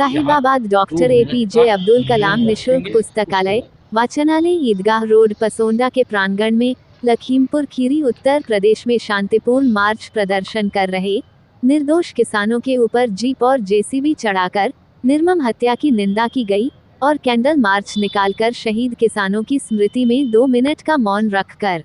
Sahibabad doctor APJ Abdul Kalam निशुल्क पुस्तकालय वाचनालय ईदगाह रोड पसोंदा के प्रांगण में लखीमपुर खीरी उत्तर प्रदेश में शांतिपूर्ण मार्च प्रदर्शन कर रहे निर्दोष किसानों के ऊपर जीप और JCB चढ़ाकर निर्मम हत्या की निंदा की गई और कैंडल मार्च निकालकर शहीद किसानों की स्मृति में 2 मिनट का मौन रखकर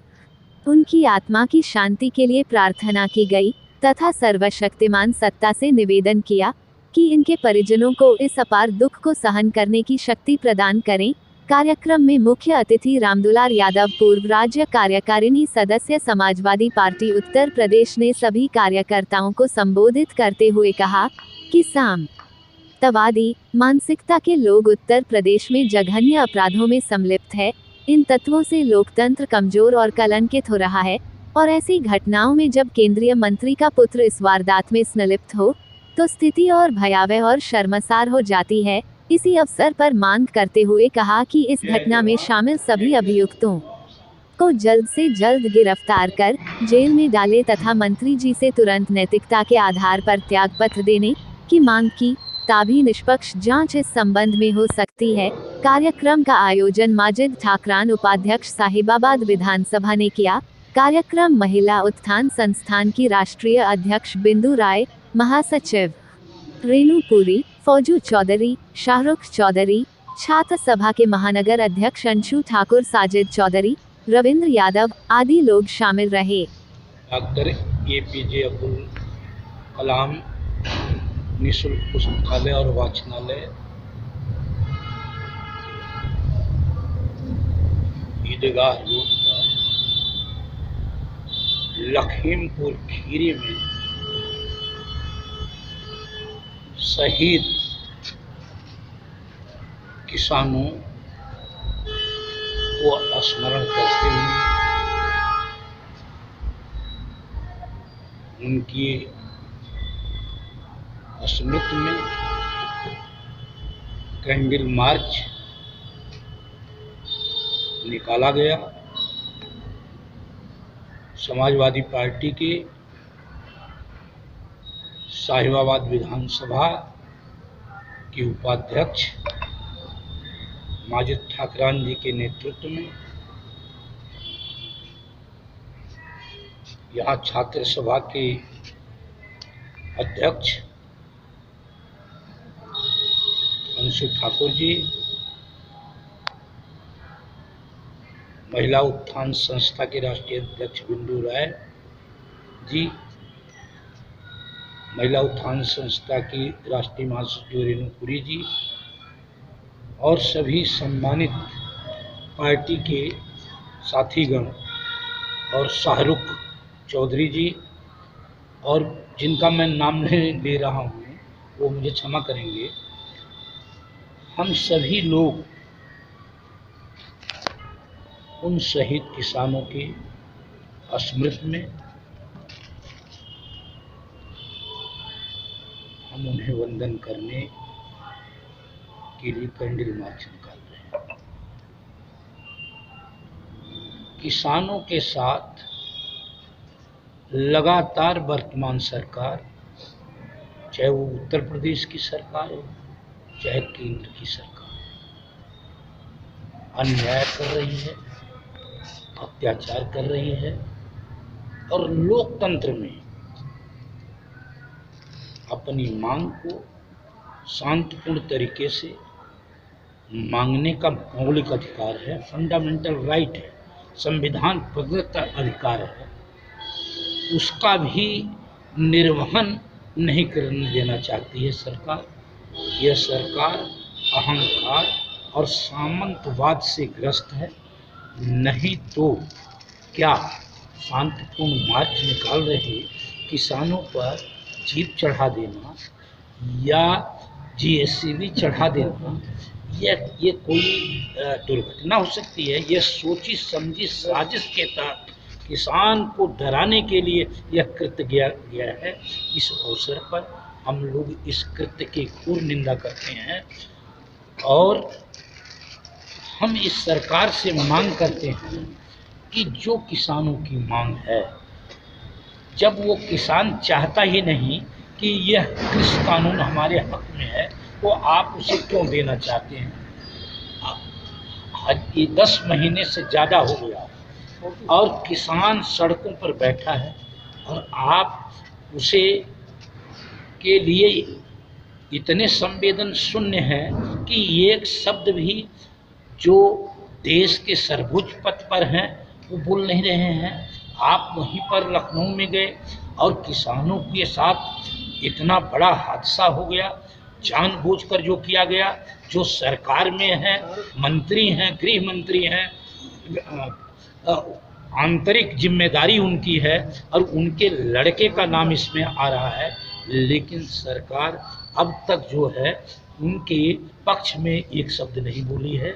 उनकी आत्मा की शांति के लिए प्रार्थना की गई तथा सर्वशक्तिमान सत्ता से निवेदन किया कि इनके परिजनों को इस अपार दुख को सहन करने की शक्ति प्रदान करें। कार्यक्रम में मुख्य अतिथि रामदुलार यादव पूर्व राज्य कार्यकारिणी सदस्य समाजवादी पार्टी उत्तर प्रदेश ने सभी कार्यकर्ताओं को संबोधित करते हुए कहा कि साम्यवादी मानसिकता के लोग उत्तर प्रदेश में जघन्य अपराधों में संलिप्त है। इन तत्वों से लोकतंत्र कमजोर और कलंकित हो रहा है और ऐसी घटनाओं में जब केंद्रीय मंत्री का पुत्र इस वारदात में संलिप्त हो तो स्थिति और भयावह और शर्मसार हो जाती है। इसी अवसर पर मांग करते हुए कहा कि इस घटना में शामिल सभी अभियुक्तों को जल्द से जल्द गिरफ्तार कर जेल में डाले तथा मंत्री जी से तुरंत नैतिकता के आधार पर त्यागपत्र देने की मांग की तभी निष्पक्ष जांच इस संबंध में हो सकती है। कार्यक्रम का आयोजन माजिद ठाकरान उपाध्यक्ष साहिबाबाद विधानसभा ने किया। कार्यक्रम महिला उत्थान संस्थान की राष्ट्रीय अध्यक्ष बिंदु राय, महासचिव रेणु पुरी, फौजू चौधरी, शाहरुख चौधरी, छात्र सभा के महानगर अध्यक्ष अंशु ठाकुर, साजिद चौधरी, रविंद्र यादव आदि लोग शामिल रहे। डॉक्टर APJ अब्दुल कलाम निःशुल्क पुस्तकालय और वाचनालय ईदगाह रोड पर लखीमपुर खीरी में शहीद किसानों को स्मरण करते हुए उनकी स्मृति में कैंडल मार्च निकाला गया। समाजवादी पार्टी के साहिबाबाद विधानसभा की उपाध्यक्ष माजिद ठाकरान जी के नेतृत्व में यहाँ छात्र सभा के अध्यक्ष अंशु ठाकुर जी, महिला उत्थान संस्था के राष्ट्रीय अध्यक्ष बिंदु राय जी, महिला उत्थान संस्था की राष्ट्रीय महासचिव रेणु पुरी जी और सभी सम्मानित पार्टी के साथीगण और शाहरुख चौधरी जी और जिनका मैं नाम नहीं ले रहा हूँ वो मुझे क्षमा करेंगे। हम सभी लोग उन शहीद किसानों की स्मृति में हम उन्हें वंदन करने के लिए कैंडल मार्च निकाल रहे हैं। किसानों के साथ लगातार वर्तमान सरकार, चाहे वो उत्तर प्रदेश की सरकार हो चाहे केंद्र की सरकार, अन्याय कर रही है, अत्याचार कर रही है और लोकतंत्र में अपनी मांग को शांतिपूर्ण तरीके से मांगने का मौलिक अधिकार है, फंडामेंटल राइट है, संविधान प्रदत्त अधिकार है, उसका भी निर्वहन नहीं करने देना चाहती है सरकार। यह सरकार अहंकार और सामंतवाद से ग्रस्त है। नहीं तो क्या शांतिपूर्ण मार्च निकाल रहे किसानों पर जीप चढ़ा देना या JCB चढ़ा देना ये कोई दुर्घटना हो सकती है? यह सोची समझी साजिश के तहत किसान को डराने के लिए यह कृत्य किया गया है। इस अवसर पर हम लोग इस कृत्य की घोर निंदा करते हैं और हम इस सरकार से मांग करते हैं कि जो किसानों की मांग है, जब वो किसान चाहता ही नहीं कि यह कृषि कानून हमारे हक में है, तो आप उसे क्यों देना चाहते हैं? ये 10 महीने से ज़्यादा हो गया और किसान सड़कों पर बैठा है और आप उसे के लिए इतने संवेदन शून्य हैं कि एक शब्द भी जो देश के सर्वोच्च पद पर हैं वो बोल नहीं रहे हैं। आप वहीं पर लखनऊ में गए और किसानों के साथ इतना बड़ा हादसा हो गया, जानबूझकर जो किया गया, जो सरकार में है, मंत्री हैं, गृह मंत्री हैं, आंतरिक जिम्मेदारी उनकी है और उनके लड़के का नाम इसमें आ रहा है, लेकिन सरकार अब तक जो है उनके पक्ष में एक शब्द नहीं बोली है।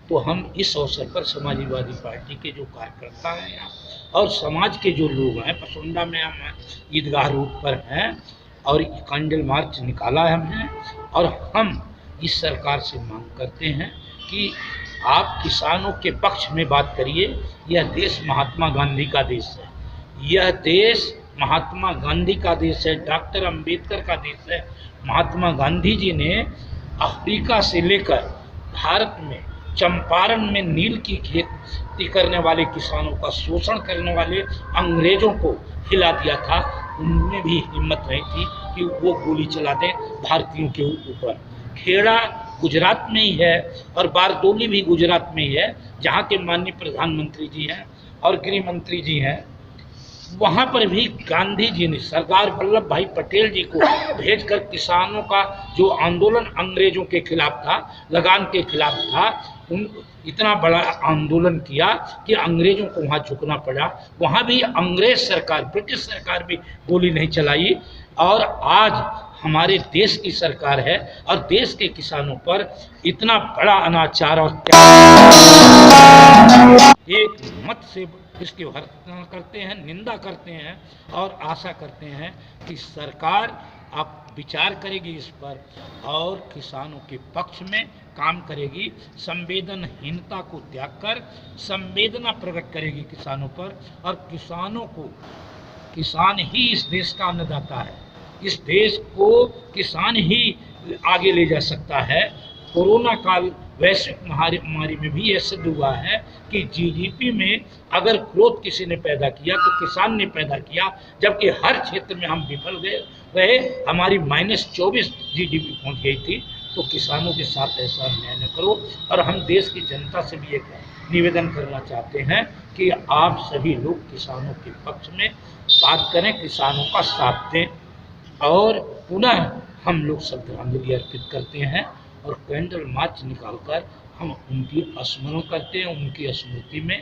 तो हम इस अवसर पर समाजवादी पार्टी के जो कार्यकर्ता हैं यहाँ और समाज के जो लोग हैं, पसोंदा में हम ईदगाह रोड पर हैं और कैंडल मार्च निकाला है हमने, और हम इस सरकार से मांग करते हैं कि आप किसानों के पक्ष में बात करिए। यह देश महात्मा गांधी का देश है, यह देश महात्मा गांधी का देश है, डॉक्टर अंबेडकर का देश है। महात्मा गांधी जी ने अफ्रीका से लेकर भारत में चंपारण में नील की खेती करने वाले किसानों का शोषण करने वाले अंग्रेजों को हिला दिया था। उनमें भी हिम्मत नहीं थी कि वो गोली चला दें भारतीयों के ऊपर। खेड़ा गुजरात में ही है और बारदोली भी गुजरात में ही है, जहाँ के माननीय प्रधानमंत्री जी हैं और गृह मंत्री जी हैं। वहाँ पर भी गांधी जी ने सरदार वल्लभ भाई पटेल जी को भेजकर किसानों का जो आंदोलन अंग्रेजों के खिलाफ था, लगान के खिलाफ था, इतना बड़ा आंदोलन किया कि अंग्रेजों को वहाँ झुकना पड़ा। वहाँ भी अंग्रेज सरकार, ब्रिटिश सरकार भी गोली नहीं चलाई। और आज हमारे देश की सरकार है और देश के किसानों पर इतना बड़ा अनाचार और एक मत से इसकी भर्त्सना करते हैं, निंदा करते हैं और आशा करते हैं कि सरकार अब विचार करेगी इस पर और किसानों के पक्ष में काम करेगी, संवेदनहीनता को त्याग कर संवेदना प्रकट करेगी किसानों पर। और किसानों को, किसान ही इस देश का अन्नदाता है, इस देश को किसान ही आगे ले जा सकता है। कोरोना काल वैश्विक महामारी में भी यह सिद्ध हुआ है कि जीडीपी में अगर ग्रोथ किसी ने पैदा किया तो किसान ने पैदा किया, जबकि हर क्षेत्र में हम विफल रहे, हमारी -24 जीडीपी पहुंच गई थी। तो किसानों के साथ ऐसा अन्याय न करो। और हम देश की जनता से भी एक निवेदन करना चाहते हैं कि आप सभी लोग किसानों के पक्ष में बात करें, किसानों का साथ दें। और पुनः हम लोग श्रद्धांजलि अर्पित करते हैं और कैंडल मार्च निकालकर हम उनकी स्मरण करते हैं, उनकी स्मृति में।